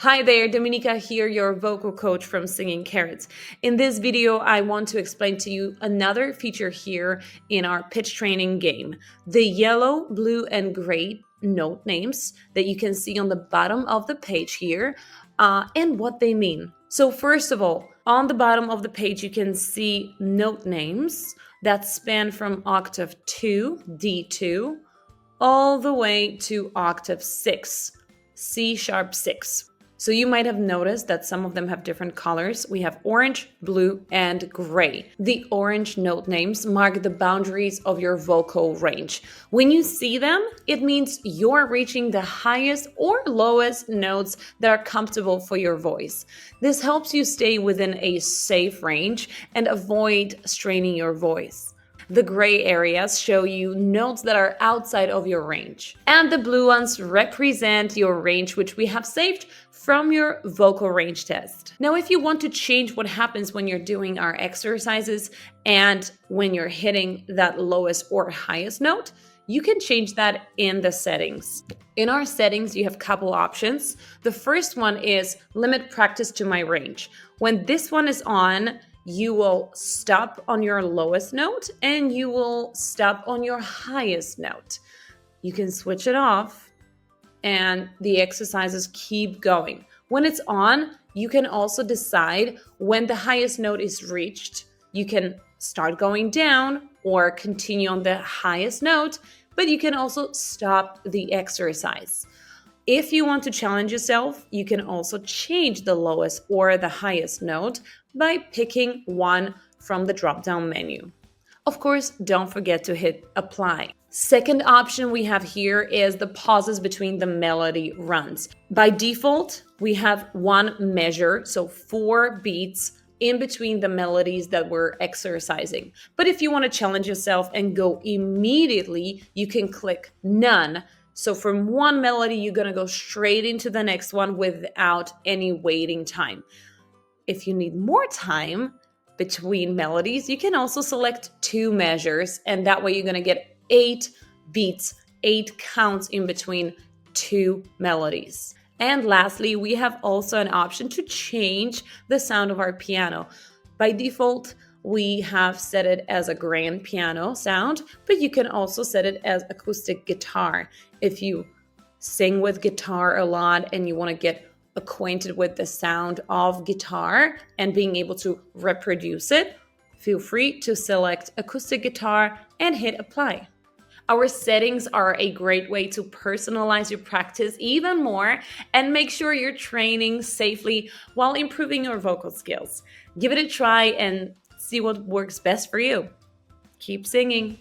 Hi there, Dominika here, your vocal coach from Singing Carrots. In this video, I want to explain to you another feature here in our pitch training game. The yellow, blue, and gray note names that you can see on the bottom of the page here and what they mean. So first of all, on the bottom of the page, you can see note names that span from octave 2, D2, all the way to octave 6, C sharp 6. So you might have noticed that some of them have different colors. We have orange, blue, and gray. The orange note names mark the boundaries of your vocal range. When you see them, it means you're reaching the highest or lowest notes that are comfortable for your voice. This helps you stay within a safe range and avoid straining your voice. The gray areas show you notes that are outside of your range. And the blue ones represent your range, which we have saved from your vocal range test. Now, if you want to change what happens when you're doing our exercises and when you're hitting that lowest or highest note, you can change that in the settings. In our settings, you have a couple options. The first one is limit practice to my range. When this one is on, you will stop on your lowest note and you will stop on your highest note. You can switch it off and the exercises keep going. When it's on, you can also decide when the highest note is reached. You can start going down or continue on the highest note, but you can also stop the exercise. If you want to challenge yourself, you can also change the lowest or the highest note by picking one from the drop-down menu. Of course, don't forget to hit apply. Second option we have here is the pauses between the melody runs. By default, we have one measure, so 4 beats in between the melodies that we're exercising. But if you want to challenge yourself and go immediately, you can click none. So from one melody, you're going to go straight into the next one without any waiting time. If you need more time between melodies, you can also select 2 measures, and that way you're going to get 8 beats, 8 counts in between 2 melodies. And lastly, we have also an option to change the sound of our piano. By default, we have set it as a grand piano sound, but you can also set it as acoustic guitar. If you sing with guitar a lot and you want to get acquainted with the sound of guitar and being able to reproduce it, feel free to select acoustic guitar and hit apply. Our settings are a great way to personalize your practice even more and make sure you're training safely while improving your vocal skills. Give it a try and see what works best for you. Keep singing.